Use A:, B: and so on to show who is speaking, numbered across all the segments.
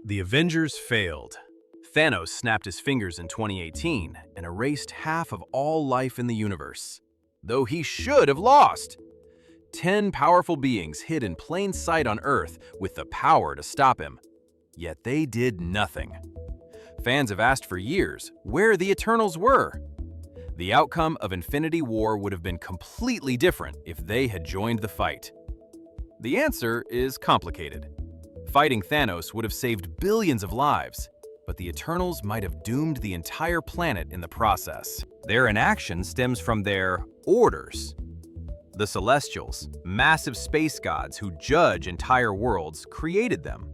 A: The Avengers failed. Thanos snapped his fingers in 2018 and erased half of all life in the universe. Though he should have lost. 10 powerful beings hid in plain sight on Earth with the power to stop him. Yet they did nothing. Fans have asked for years where the Eternals were. The outcome of Infinity War would have been completely different if they had joined the fight. The answer is complicated. Fighting Thanos would have saved billions of lives, but the Eternals might have doomed the entire planet in the process. Their inaction stems from their orders. The Celestials, massive space gods who judge entire worlds, created them.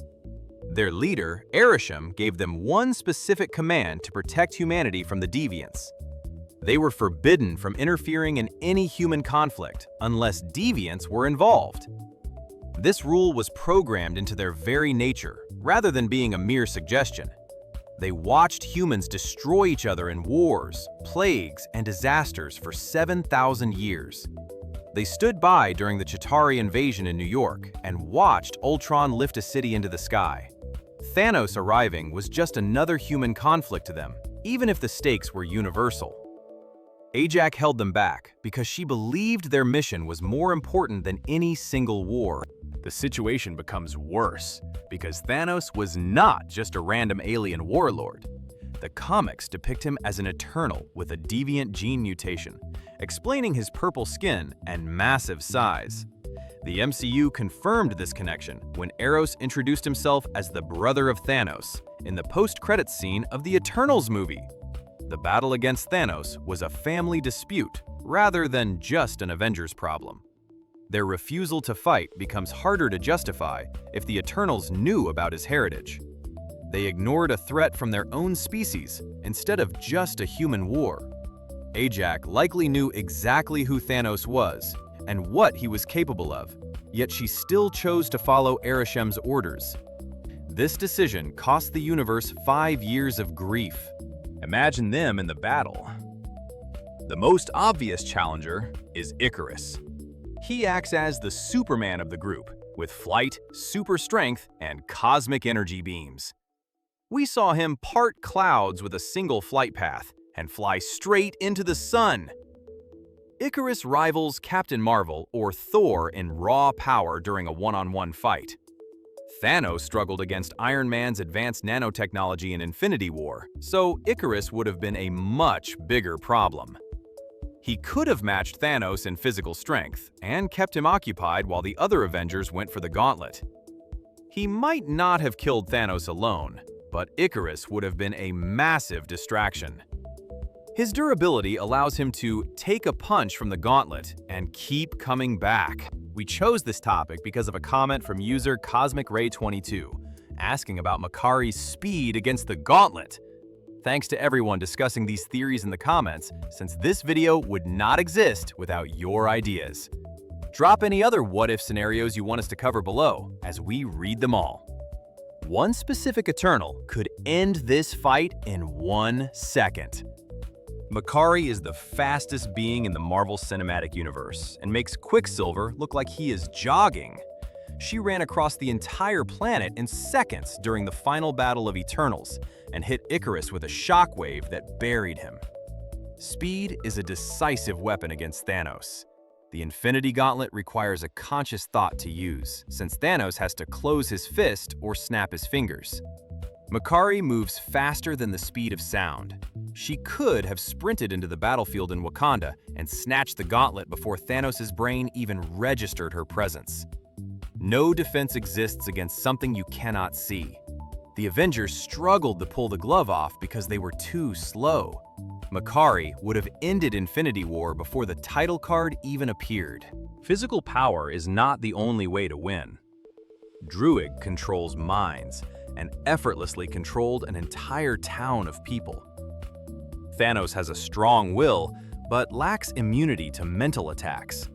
A: Their leader, Arishem, gave them one specific command to protect humanity from the deviants. They were forbidden from interfering in any human conflict unless deviants were involved. This rule was programmed into their very nature, rather than being a mere suggestion. They watched humans destroy each other in wars, plagues, and disasters for 7,000 years. They stood by during the Chitauri invasion in New York and watched Ultron lift a city into the sky. Thanos arriving was just another human conflict to them, even if the stakes were universal. Ajax held them back because she believed their mission was more important than any single war. The situation becomes worse because Thanos was not just a random alien warlord. The comics depict him as an Eternal with a deviant gene mutation, explaining his purple skin and massive size. The MCU confirmed this connection when Eros introduced himself as the brother of Thanos in the post-credits scene of the Eternals movie. The battle against Thanos was a family dispute rather than just an Avengers problem. Their refusal to fight becomes harder to justify if the Eternals knew about his heritage. They ignored a threat from their own species instead of just a human war. Ajax likely knew exactly who Thanos was and what he was capable of, yet she still chose to follow Arishem's orders. This decision cost the universe 5 years of grief. Imagine them in the battle. The most obvious challenger is Icarus. He acts as the Superman of the group, with flight, super strength, and cosmic energy beams. We saw him part clouds with a single flight path and fly straight into the sun. Icarus rivals Captain Marvel or Thor in raw power during a one-on-one fight. Thanos struggled against Iron Man's advanced nanotechnology in Infinity War, so Icarus would have been a much bigger problem. He could have matched Thanos in physical strength and kept him occupied while the other Avengers went for the Gauntlet. He might not have killed Thanos alone, but Icarus would have been a massive distraction. His durability allows him to take a punch from the Gauntlet and keep coming back. We chose this topic because of a comment from user CosmicRay22, asking about Makkari's speed against the Gauntlet. Thanks to everyone discussing these theories in the comments, since this video would not exist without your ideas. Drop any other what-if scenarios you want us to cover below, as we read them all. One specific Eternal could end this fight in 1 second. Makkari is the fastest being in the Marvel Cinematic Universe and makes Quicksilver look like he is jogging. She ran across the entire planet in seconds during the final battle of Eternals and hit Icarus with a shockwave that buried him. Speed is a decisive weapon against Thanos. The Infinity Gauntlet requires a conscious thought to use, since Thanos has to close his fist or snap his fingers. Makkari moves faster than the speed of sound. She could have sprinted into the battlefield in Wakanda and snatched the gauntlet before Thanos' brain even registered her presence. No defense exists against something you cannot see. The Avengers struggled to pull the glove off because they were too slow. Makkari would have ended Infinity War before the title card even appeared. Physical power is not the only way to win. Druig controls minds and effortlessly controlled an entire town of people. Thanos has a strong will, but lacks immunity to mental attacks.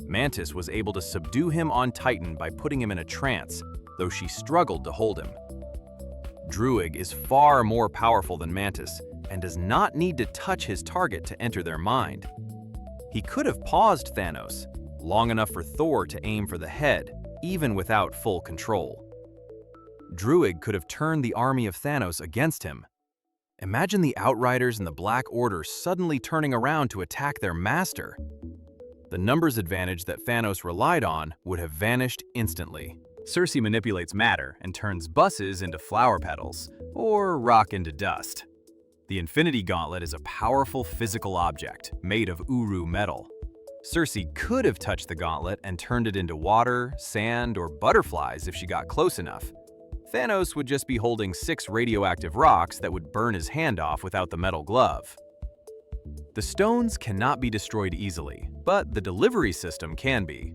A: Mantis was able to subdue him on Titan by putting him in a trance, though she struggled to hold him. Druig is far more powerful than Mantis and does not need to touch his target to enter their mind. He could have paused Thanos, long enough for Thor to aim for the head, even without full control. Druig could have turned the army of Thanos against him. Imagine the Outriders and the Black Order suddenly turning around to attack their master. The numbers advantage that Thanos relied on would have vanished instantly. Cersei manipulates matter and turns buses into flower petals, or rock into dust. The Infinity Gauntlet is a powerful physical object made of Uru metal. Cersei could have touched the gauntlet and turned it into water, sand, or butterflies if she got close enough. Thanos would just be holding 6 radioactive rocks that would burn his hand off without the metal glove. The stones cannot be destroyed easily, but the delivery system can be.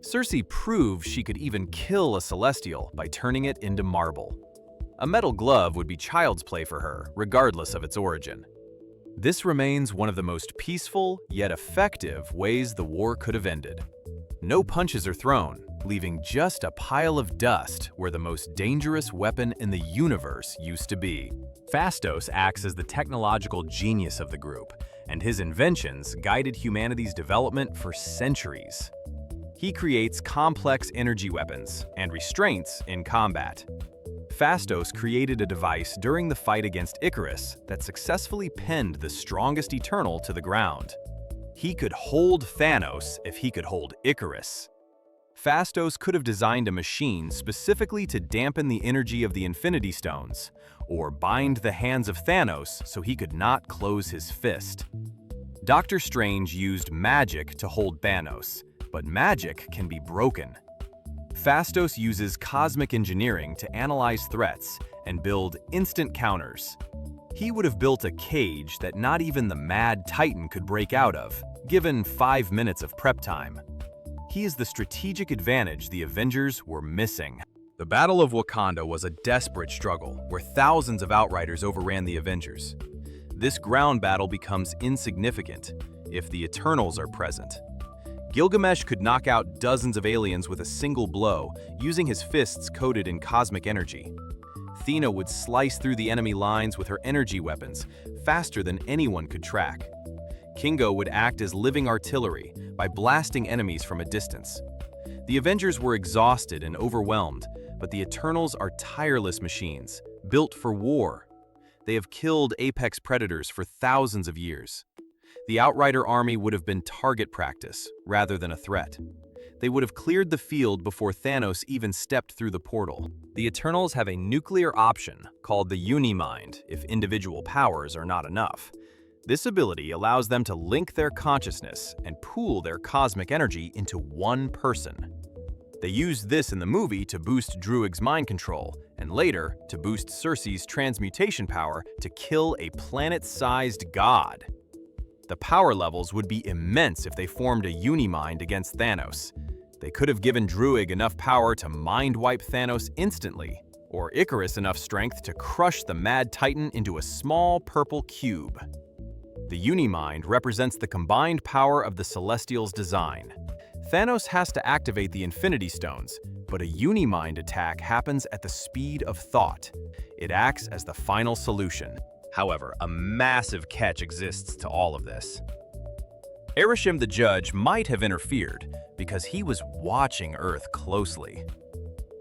A: Cersei proved she could even kill a Celestial by turning it into marble. A metal glove would be child's play for her, regardless of its origin. This remains one of the most peaceful, yet effective ways the war could have ended. No punches are thrown, leaving just a pile of dust where the most dangerous weapon in the universe used to be. Phastos acts as the technological genius of the group, and his inventions guided humanity's development for centuries. He creates complex energy weapons and restraints in combat. Phastos created a device during the fight against Icarus that successfully pinned the strongest Eternal to the ground. He could hold Thanos if he could hold Icarus. Phastos could have designed a machine specifically to dampen the energy of the Infinity Stones, or bind the hands of Thanos so he could not close his fist. Doctor Strange used magic to hold Thanos, but magic can be broken. Phastos uses cosmic engineering to analyze threats and build instant counters. He would have built a cage that not even the Mad Titan could break out of, given 5 minutes of prep time. He is the strategic advantage the Avengers were missing. The Battle of Wakanda was a desperate struggle where thousands of Outriders overran the Avengers. This ground battle becomes insignificant if the Eternals are present. Gilgamesh could knock out dozens of aliens with a single blow, using his fists coated in cosmic energy. Athena would slice through the enemy lines with her energy weapons, faster than anyone could track. Kingo would act as living artillery by blasting enemies from a distance. The Avengers were exhausted and overwhelmed, but the Eternals are tireless machines, built for war. They have killed apex predators for thousands of years. The Outrider army would have been target practice, rather than a threat. They would have cleared the field before Thanos even stepped through the portal. The Eternals have a nuclear option called the Uni-Mind if individual powers are not enough. This ability allows them to link their consciousness and pool their cosmic energy into one person. They used this in the movie to boost Druig's mind control, and later to boost Cersei's transmutation power to kill a planet-sized god. The power levels would be immense if they formed a Uni-Mind against Thanos. They could have given Druig enough power to mind-wipe Thanos instantly, or Icarus enough strength to crush the Mad Titan into a small purple cube. The Uni-Mind represents the combined power of the Celestials' design. Thanos has to activate the Infinity Stones, but a Uni-Mind attack happens at the speed of thought. It acts as the final solution. However, a massive catch exists to all of this. Arishem the Judge might have interfered because he was watching Earth closely.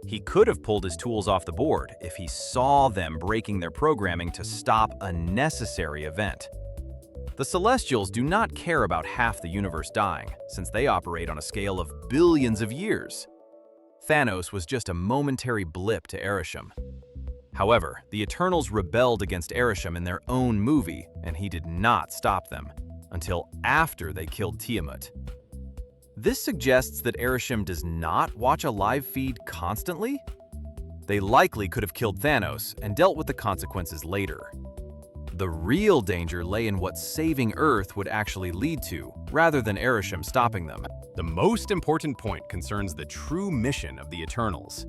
A: He could have pulled his tools off the board if he saw them breaking their programming to stop a necessary event. The Celestials do not care about half the universe dying, since they operate on a scale of billions of years. Thanos was just a momentary blip to Arishem. However, the Eternals rebelled against Arishem in their own movie, and he did not stop them, until after they killed Tiamat. This suggests that Arishem does not watch a live feed constantly? They likely could have killed Thanos and dealt with the consequences later. The real danger lay in what saving Earth would actually lead to, rather than Arishem stopping them. The most important point concerns the true mission of the Eternals.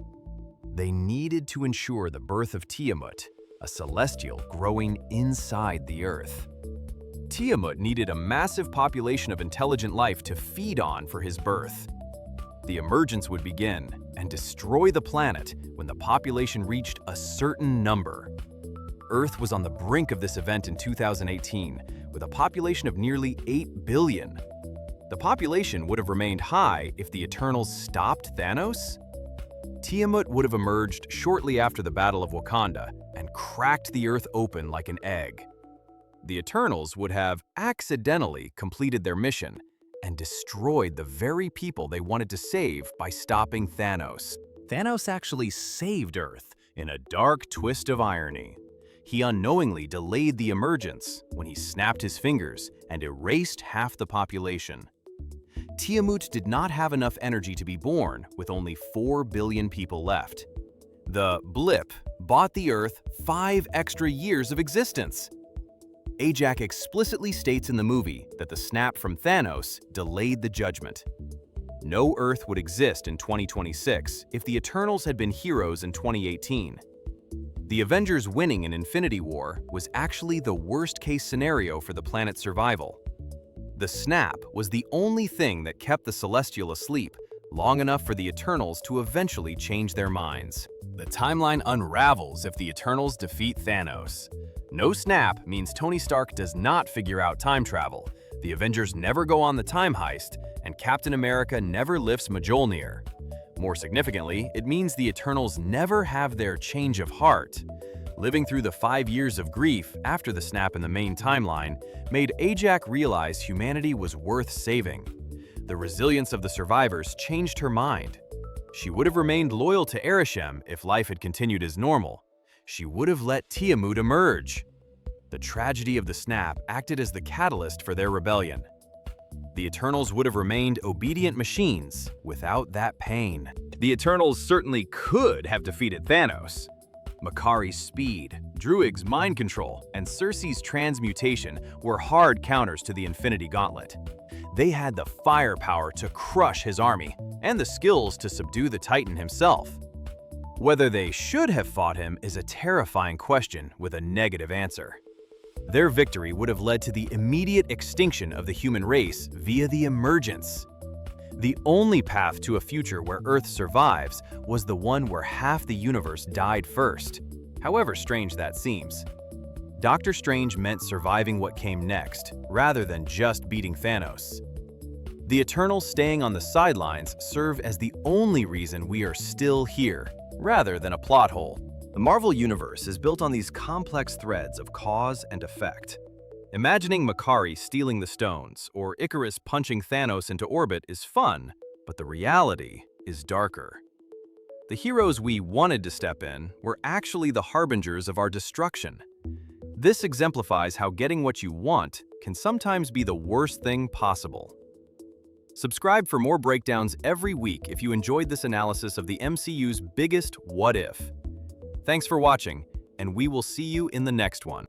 A: They needed to ensure the birth of Tiamat, a celestial growing inside the Earth. Tiamat needed a massive population of intelligent life to feed on for his birth. The Emergence would begin and destroy the planet when the population reached a certain number. Earth was on the brink of this event in 2018, with a population of nearly 8 billion. The population would have remained high if the Eternals stopped Thanos? Tiamat would have emerged shortly after the Battle of Wakanda and cracked the Earth open like an egg. The Eternals would have accidentally completed their mission and destroyed the very people they wanted to save by stopping Thanos. Thanos actually saved Earth in a dark twist of irony. He unknowingly delayed the emergence when he snapped his fingers and erased half the population. Tiamat did not have enough energy to be born with only 4 billion people left. The blip bought the Earth 5 extra years of existence. Ajak explicitly states in the movie that the snap from Thanos delayed the judgment. No Earth would exist in 2026 if the Eternals had been heroes in 2018. The Avengers winning an Infinity War was actually the worst-case scenario for the planet's survival. The snap was the only thing that kept the Celestial asleep long enough for the Eternals to eventually change their minds. The timeline unravels if the Eternals defeat Thanos. No snap means Tony Stark does not figure out time travel, the Avengers never go on the time heist, and Captain America never lifts Mjolnir. More significantly, it means the Eternals never have their change of heart. Living through the 5 years of grief after the snap in the main timeline made Ajak realize humanity was worth saving. The resilience of the survivors changed her mind. She would have remained loyal to Arishem if life had continued as normal. She would have let Tiamat emerge. The tragedy of the snap acted as the catalyst for their rebellion. The Eternals would have remained obedient machines without that pain. The Eternals certainly could have defeated Thanos. Makkari's speed, Druig's mind control, and Cersei's transmutation were hard counters to the Infinity Gauntlet. They had the firepower to crush his army, and the skills to subdue the Titan himself. Whether they should have fought him is a terrifying question with a negative answer. Their victory would have led to the immediate extinction of the human race via the Emergence. The only path to a future where Earth survives was the one where half the universe died first, however strange that seems. Doctor Strange meant surviving what came next, rather than just beating Thanos. The Eternals staying on the sidelines serve as the only reason we are still here, rather than a plot hole. The Marvel Universe is built on these complex threads of cause and effect. Imagining Makkari stealing the stones or Icarus punching Thanos into orbit is fun, but the reality is darker. The heroes we wanted to step in were actually the harbingers of our destruction. This exemplifies how getting what you want can sometimes be the worst thing possible. Subscribe for more breakdowns every week if you enjoyed this analysis of the MCU's biggest what if. Thanks for watching, and we will see you in the next one.